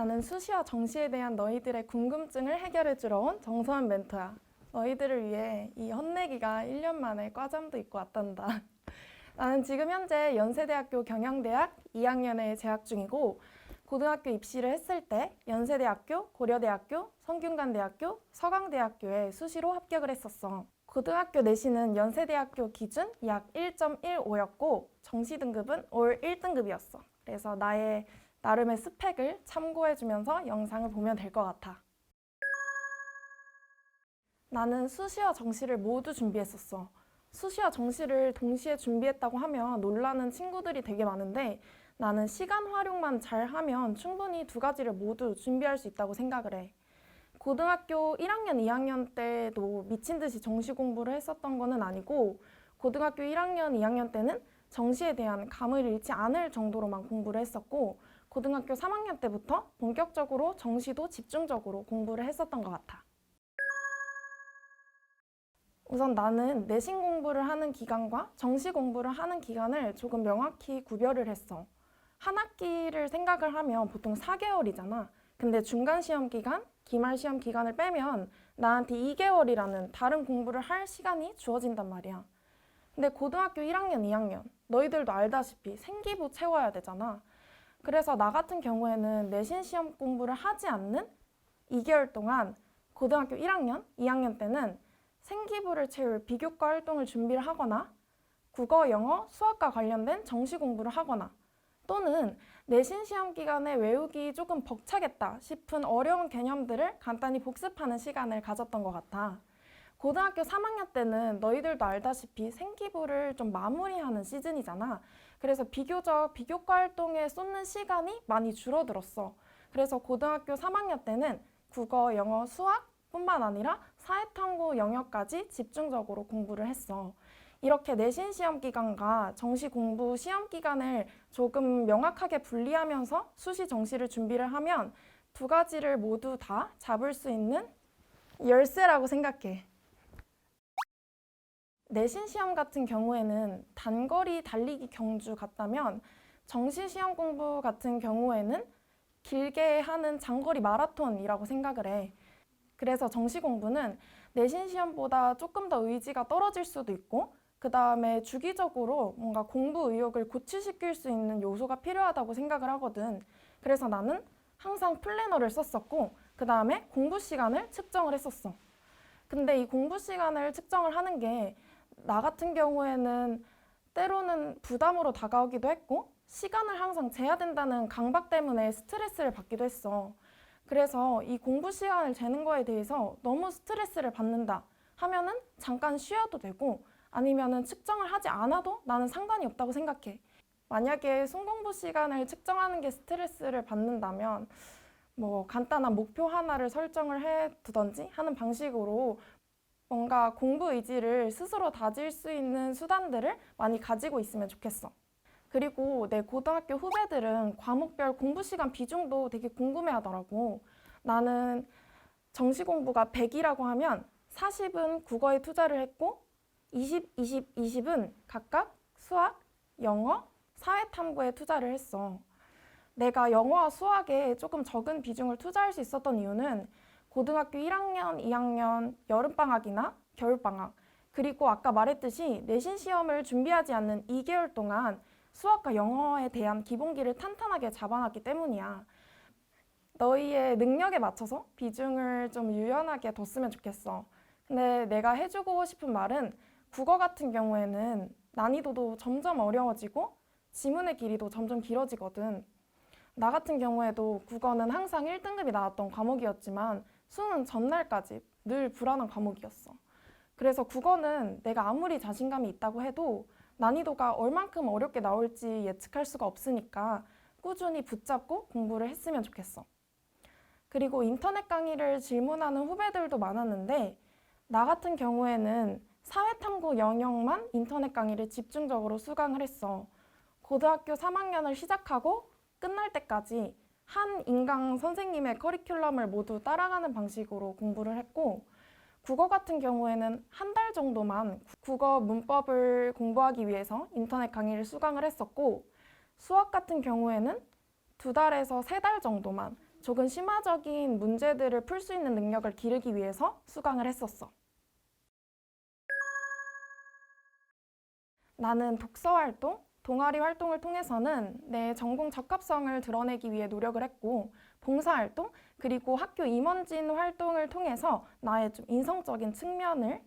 나는 수시와 정시에 대한 너희들의 궁금증을 해결해주러 온 정서원 멘토야. 너희들을 위해 이 헛내기가 1년 만에 과잠도 입고 왔단다. 나는 지금 현재 연세대학교 경영대학 2학년에 재학 중이고 고등학교 입시를 했을 때 연세대학교, 고려대학교, 성균관대학교, 서강대학교에 수시로 합격을 했었어. 고등학교 내신은 연세대학교 기준 약 1.15였고 정시 등급은 올 1등급이었어. 그래서 나름의 스펙을 참고해주면서 영상을 보면 될 것 같아. 나는 수시와 정시를 모두 준비했었어. 수시와 정시를 동시에 준비했다고 하면 놀라는 친구들이 되게 많은데 나는 시간 활용만 잘하면 충분히 두 가지를 모두 준비할 수 있다고 생각을 해. 고등학교 1학년, 2학년 때도 미친 듯이 정시 공부를 했었던 거는 아니고 고등학교 1학년, 2학년 때는 정시에 대한 감을 잃지 않을 정도로만 공부를 했었고 고등학교 3학년 때부터 본격적으로 정시도 집중적으로 공부를 했었던 것 같아. 우선 나는 내신 공부를 하는 기간과 정시 공부를 하는 기간을 조금 명확히 구별을 했어. 한 학기를 생각을 하면 보통 4개월이잖아. 근데 중간 시험 기간, 기말 시험 기간을 빼면 나한테 2개월이라는 다른 공부를 할 시간이 주어진단 말이야. 근데 고등학교 1학년, 2학년, 너희들도 알다시피 생기부 채워야 되잖아. 그래서 나 같은 경우에는 내신 시험 공부를 하지 않는 2개월 동안 고등학교 1학년, 2학년 때는 생기부를 채울 비교과 활동을 준비를 하거나 국어, 영어, 수학과 관련된 정시 공부를 하거나 또는 내신 시험 기간에 외우기 조금 벅차겠다 싶은 어려운 개념들을 간단히 복습하는 시간을 가졌던 것 같아. 고등학교 3학년 때는 너희들도 알다시피 생기부를 좀 마무리하는 시즌이잖아. 그래서 비교적 비교과 활동에 쏟는 시간이 많이 줄어들었어. 그래서 고등학교 3학년 때는 국어, 영어, 수학뿐만 아니라 사회탐구 영역까지 집중적으로 공부를 했어. 이렇게 내신 시험 기간과 정시 공부 시험 기간을 조금 명확하게 분리하면서 수시 정시를 준비를 하면 두 가지를 모두 다 잡을 수 있는 열쇠라고 생각해. 내신 시험 같은 경우에는 단거리 달리기 경주 같다면 정시 시험 공부 같은 경우에는 길게 하는 장거리 마라톤이라고 생각을 해. 그래서 정시 공부는 내신 시험보다 조금 더 의지가 떨어질 수도 있고 그 다음에 주기적으로 뭔가 공부 의욕을 고취시킬 수 있는 요소가 필요하다고 생각을 하거든. 그래서 나는 항상 플래너를 썼었고 그 다음에 공부 시간을 측정을 했었어. 근데 이 공부 시간을 측정을 하는 게 나 같은 경우에는 때로는 부담으로 다가오기도 했고 시간을 항상 재야 된다는 강박 때문에 스트레스를 받기도 했어. 그래서 이 공부 시간을 재는 거에 대해서 너무 스트레스를 받는다 하면은 잠깐 쉬어도 되고 아니면은 측정을 하지 않아도 나는 상관이 없다고 생각해. 만약에 순공부 시간을 측정하는 게 스트레스를 받는다면 뭐 간단한 목표 하나를 설정을 해두던지 하는 방식으로 뭔가 공부 의지를 스스로 다질 수 있는 수단들을 많이 가지고 있으면 좋겠어. 그리고 내 고등학교 후배들은 과목별 공부 시간 비중도 되게 궁금해하더라고. 나는 정시 공부가 100이라고 하면 40은 국어에 투자를 했고 20은 각각 수학, 영어, 사회탐구에 투자를 했어. 내가 영어와 수학에 조금 적은 비중을 투자할 수 있었던 이유는 고등학교 1학년, 2학년 여름방학이나 겨울방학 그리고 아까 말했듯이 내신 시험을 준비하지 않는 2개월 동안 수학과 영어에 대한 기본기를 탄탄하게 잡아놨기 때문이야. 너희의 능력에 맞춰서 비중을 좀 유연하게 뒀으면 좋겠어. 근데 내가 해주고 싶은 말은 국어 같은 경우에는 난이도도 점점 어려워지고 지문의 길이도 점점 길어지거든. 나 같은 경우에도 국어는 항상 1등급이 나왔던 과목이었지만 수능 전날까지 늘 불안한 과목이었어. 그래서 국어는 내가 아무리 자신감이 있다고 해도 난이도가 얼만큼 어렵게 나올지 예측할 수가 없으니까 꾸준히 붙잡고 공부를 했으면 좋겠어. 그리고 인터넷 강의를 질문하는 후배들도 많았는데 나 같은 경우에는 사회탐구 영역만 인터넷 강의를 집중적으로 수강을 했어. 고등학교 3학년을 시작하고 끝날 때까지 한 인강 선생님의 커리큘럼을 모두 따라가는 방식으로 공부를 했고 국어 같은 경우에는 한 달 정도만 국어 문법을 공부하기 위해서 인터넷 강의를 수강을 했었고 수학 같은 경우에는 2달에서 3달 정도만 조금 심화적인 문제들을 풀 수 있는 능력을 기르기 위해서 수강을 했었어. 나는 독서 활동, 동아리 활동을 통해서는 내 전공 적합성을 드러내기 위해 노력을 했고, 봉사활동, 그리고 학교 임원진 활동을 통해서 나의 좀 인성적인 측면을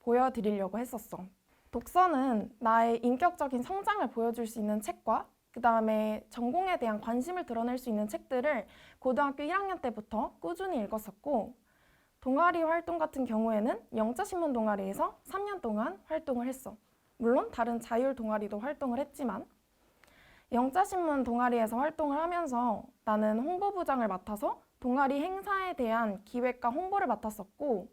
보여드리려고 했었어. 독서는 나의 인격적인 성장을 보여줄 수 있는 책과 그 다음에 전공에 대한 관심을 드러낼 수 있는 책들을 고등학교 1학년 때부터 꾸준히 읽었었고, 동아리 활동 같은 경우에는 영자신문 동아리에서 3년 동안 활동을 했어. 물론 다른 자율 동아리도 활동을 했지만, 영자신문 동아리에서 활동을 하면서 나는 홍보부장을 맡아서 동아리 행사에 대한 기획과 홍보를 맡았었고,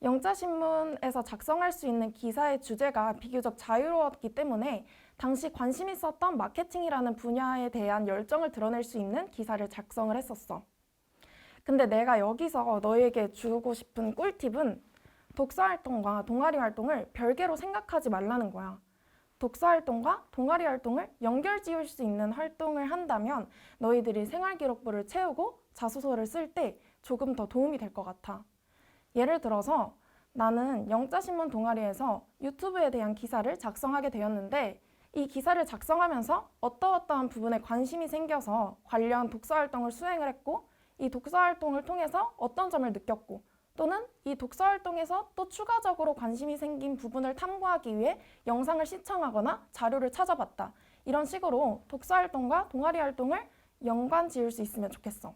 영자신문에서 작성할 수 있는 기사의 주제가 비교적 자유로웠기 때문에 당시 관심 있었던 마케팅이라는 분야에 대한 열정을 드러낼 수 있는 기사를 작성을 했었어. 근데 내가 여기서 너에게 주고 싶은 꿀팁은 독서 활동과 동아리 활동을 별개로 생각하지 말라는 거야. 독서 활동과 동아리 활동을 연결 지을 수 있는 활동을 한다면 너희들이 생활기록부를 채우고 자소서를 쓸 때 조금 더 도움이 될 것 같아. 예를 들어서 나는 영자신문 동아리에서 유튜브에 대한 기사를 작성하게 되었는데, 이 기사를 작성하면서 어떠어떠한 부분에 관심이 생겨서 관련 독서 활동을 수행을 했고, 이 독서 활동을 통해서 어떤 점을 느꼈고, 또는 이 독서 활동에서 또 추가적으로 관심이 생긴 부분을 탐구하기 위해 영상을 시청하거나 자료를 찾아봤다. 이런 식으로 독서 활동과 동아리 활동을 연관 지을 수 있으면 좋겠어.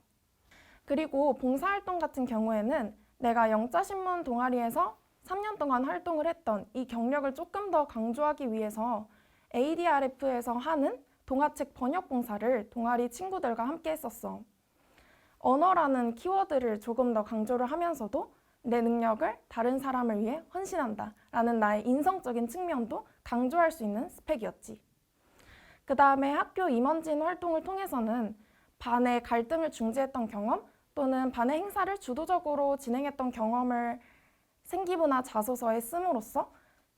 그리고 봉사활동 같은 경우에는 내가 영자신문 동아리에서 3년 동안 활동을 했던 이 경력을 조금 더 강조하기 위해서 ADRF에서 하는 동화책 번역 봉사를 동아리 친구들과 함께 했었어. 언어라는 키워드를 조금 더 강조를 하면서도 내 능력을 다른 사람을 위해 헌신한다 라는 나의 인성적인 측면도 강조할 수 있는 스펙이었지. 그 다음에 학교 임원진 활동을 통해서는 반의 갈등을 중재했던 경험 또는 반의 행사를 주도적으로 진행했던 경험을 생기부나 자소서에 씀으로써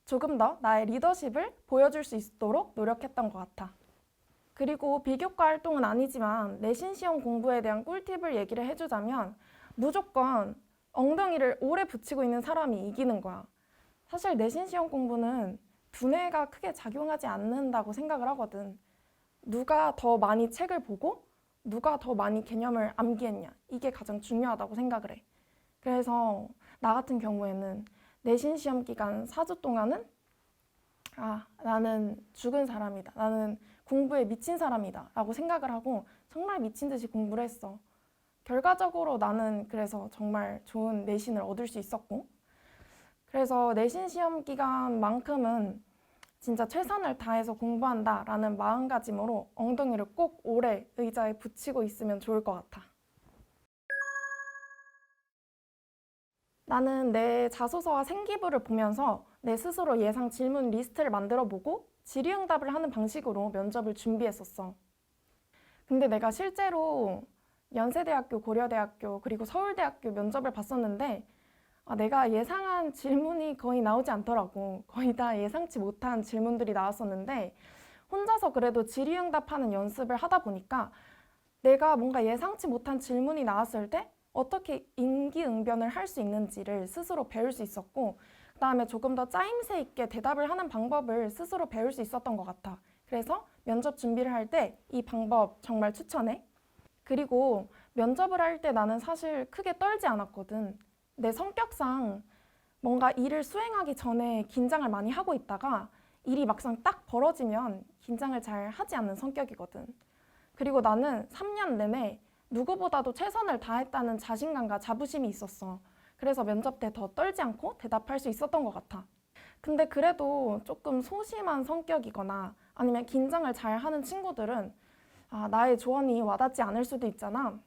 조금 더 나의 리더십을 보여줄 수 있도록 노력했던 것 같아. 그리고 비교과 활동은 아니지만 내신 시험 공부에 대한 꿀팁을 얘기를 해주자면 무조건 엉덩이를 오래 붙이고 있는 사람이 이기는 거야. 사실 내신 시험 공부는 두뇌가 크게 작용하지 않는다고 생각을 하거든. 누가 더 많이 책을 보고 누가 더 많이 개념을 암기했냐, 이게 가장 중요하다고 생각을 해. 그래서 나 같은 경우에는 내신 시험 기간 4주 동안은 나는 죽은 사람이다. 나는 공부에 미친 사람이다 라고 생각을 하고 정말 미친 듯이 공부를 했어. 결과적으로 나는 그래서 정말 좋은 내신을 얻을 수 있었고, 그래서 내신 시험 기간만큼은 진짜 최선을 다해서 공부한다 라는 마음가짐으로 엉덩이를 꼭 오래 의자에 붙이고 있으면 좋을 것 같아. 나는 내 자소서와 생기부를 보면서 내 스스로 예상 질문 리스트를 만들어 보고 질의응답을 하는 방식으로 면접을 준비했었어. 근데 내가 실제로 연세대학교, 고려대학교, 그리고 서울대학교 면접을 봤었는데 내가 예상한 질문이 거의 나오지 않더라고. 거의 다 예상치 못한 질문들이 나왔었는데 혼자서 그래도 질의응답하는 연습을 하다 보니까 내가 뭔가 예상치 못한 질문이 나왔을 때 어떻게 임기응변을 할 수 있는지를 스스로 배울 수 있었고, 그 다음에 조금 더 짜임새 있게 대답을 하는 방법을 스스로 배울 수 있었던 것 같아. 그래서 면접 준비를 할 때 이 방법 정말 추천해. 그리고 면접을 할 때 나는 사실 크게 떨지 않았거든. 내 성격상 뭔가 일을 수행하기 전에 긴장을 많이 하고 있다가 일이 막상 딱 벌어지면 긴장을 잘 하지 않는 성격이거든. 그리고 나는 3년 내내 누구보다도 최선을 다했다는 자신감과 자부심이 있었어. 그래서 면접 때 더 떨지 않고 대답할 수 있었던 것 같아. 근데 그래도 조금 소심한 성격이거나 아니면 긴장을 잘 하는 친구들은 나의 조언이 와닿지 않을 수도 있잖아.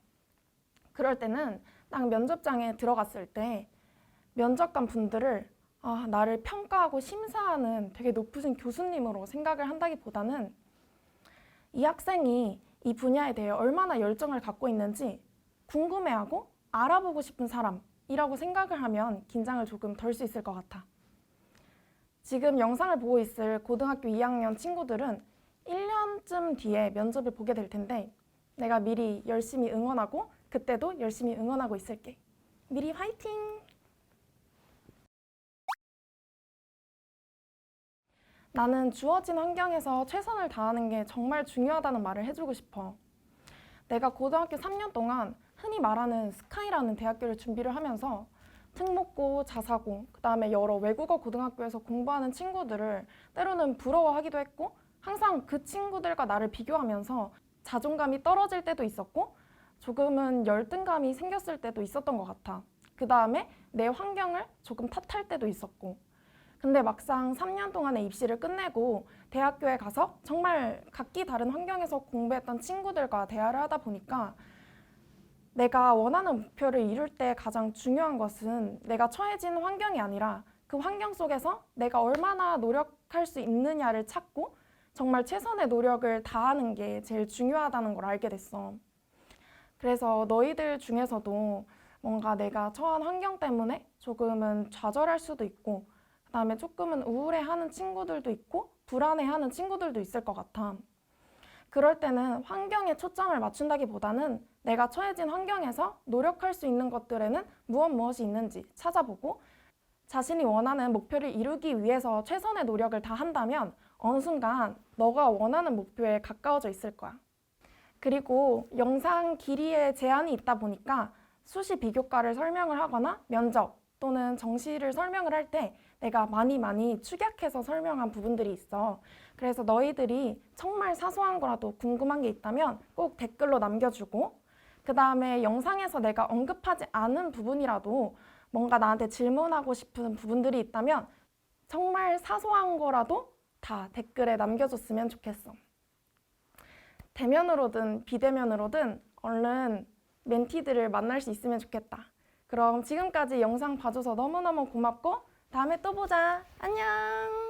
그럴 때는 딱 면접장에 들어갔을 때 면접관 분들을 나를 평가하고 심사하는 되게 높으신 교수님으로 생각을 한다기보다는 이 학생이 이 분야에 대해 얼마나 열정을 갖고 있는지 궁금해하고 알아보고 싶은 사람이라고 생각을 하면 긴장을 조금 덜 수 있을 것 같아. 지금 영상을 보고 있을 고등학교 2학년 친구들은 1년쯤 뒤에 면접을 보게 될 텐데 내가 미리 열심히 응원하고 그때도 열심히 응원하고 있을게. 미리 화이팅! 나는 주어진 환경에서 최선을 다하는 게 정말 중요하다는 말을 해주고 싶어. 내가 고등학교 3년 동안 흔히 말하는 스카이라는 대학교를 준비를 하면서 특목고, 자사고, 그다음에 여러 외국어 고등학교에서 공부하는 친구들을 때로는 부러워하기도 했고 항상 그 친구들과 나를 비교하면서 자존감이 떨어질 때도 있었고 조금은 열등감이 생겼을 때도 있었던 것 같아. 그다음에 내 환경을 조금 탓할 때도 있었고 근데 막상 3년 동안의 입시를 끝내고 대학교에 가서 정말 각기 다른 환경에서 공부했던 친구들과 대화를 하다 보니까 내가 원하는 목표를 이룰 때 가장 중요한 것은 내가 처해진 환경이 아니라 그 환경 속에서 내가 얼마나 노력할 수 있느냐를 찾고 정말 최선의 노력을 다하는 게 제일 중요하다는 걸 알게 됐어. 그래서 너희들 중에서도 뭔가 내가 처한 환경 때문에 조금은 좌절할 수도 있고 그다음에 조금은 우울해하는 친구들도 있고 불안해하는 친구들도 있을 것 같아. 그럴 때는 환경에 초점을 맞춘다기보다는 내가 처해진 환경에서 노력할 수 있는 것들에는 무엇이 있는지 찾아보고 자신이 원하는 목표를 이루기 위해서 최선의 노력을 다한다면 어느 순간 너가 원하는 목표에 가까워져 있을 거야. 그리고 영상 길이에 제한이 있다 보니까 수시 비교과를 설명을 하거나 면접 또는 정시를 설명을 할 때 내가 많이 축약해서 설명한 부분들이 있어. 그래서 너희들이 정말 사소한 거라도 궁금한 게 있다면 꼭 댓글로 남겨주고 그 다음에 영상에서 내가 언급하지 않은 부분이라도 뭔가 나한테 질문하고 싶은 부분들이 있다면 정말 사소한 거라도 다 댓글에 남겨줬으면 좋겠어. 대면으로든 비대면으로든 얼른 멘티들을 만날 수 있으면 좋겠다. 그럼 지금까지 영상 봐줘서 너무너무 고맙고 다음에 또 보자. 안녕!